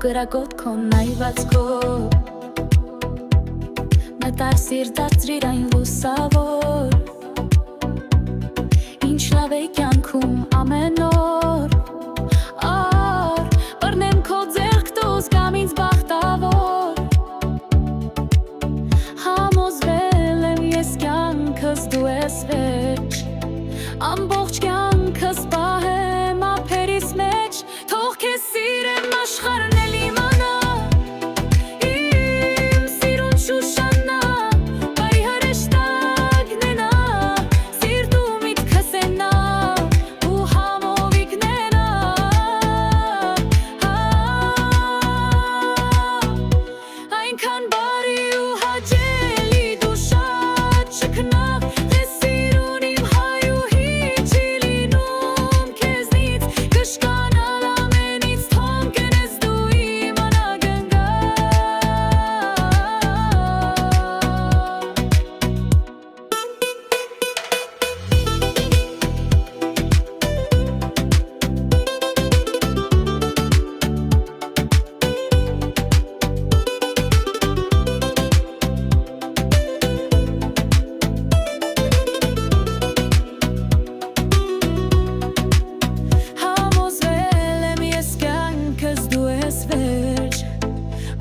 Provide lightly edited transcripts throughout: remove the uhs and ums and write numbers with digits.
կրակոտ քո նայվածքով Նտար սիրտ դարձրիր այն լուսավոր Ինչ լավ է կյանքում ամեն օր Բռնեմ քո ձեռք դուզ կամ ինձ բախտավոր Համոզվել եմ ես կյանքս դու ես վերջ Ամբողջ կյանքս պահեմ ափերիս մեջ Թող քեզ սիրեմ աշխարհն էլ իմանա Իմ սիրուն Շուշանա Բայ հրեշտակն է նա Սիրտու միտքս է նա Ու համովիկն է նա Այնքան բարի ու հաճելի դու շատ շքնավ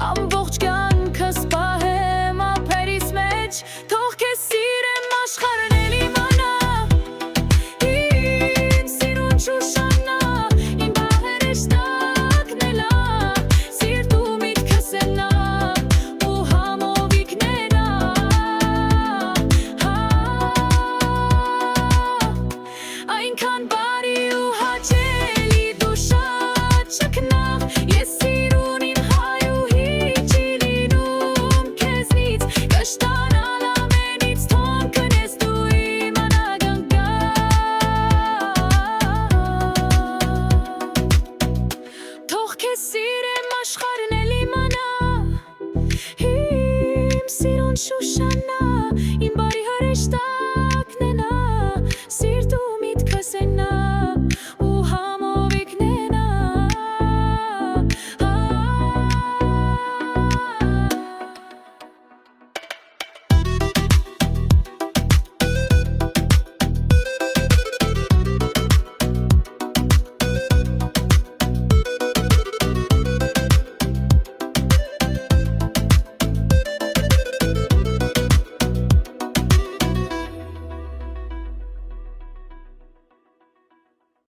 Ամբողջ կյանքս պահեմ ափերիս մեջ Թող քեզ սիրեմ աշխարհն էլ իմանա Իմ սիրուն Շուշանա Իմ հրեշտակն է նա Սիրտու միտքս է նա Ու համովիկն է նա Այնքան բարի ու հաճելի դու շատ շքնավ Ես սիրուն իմ Սիրեմ աշխարհն էլ իմանա Իմ սիրուն Շուշանա Իմ բարի հրեշտակն է նա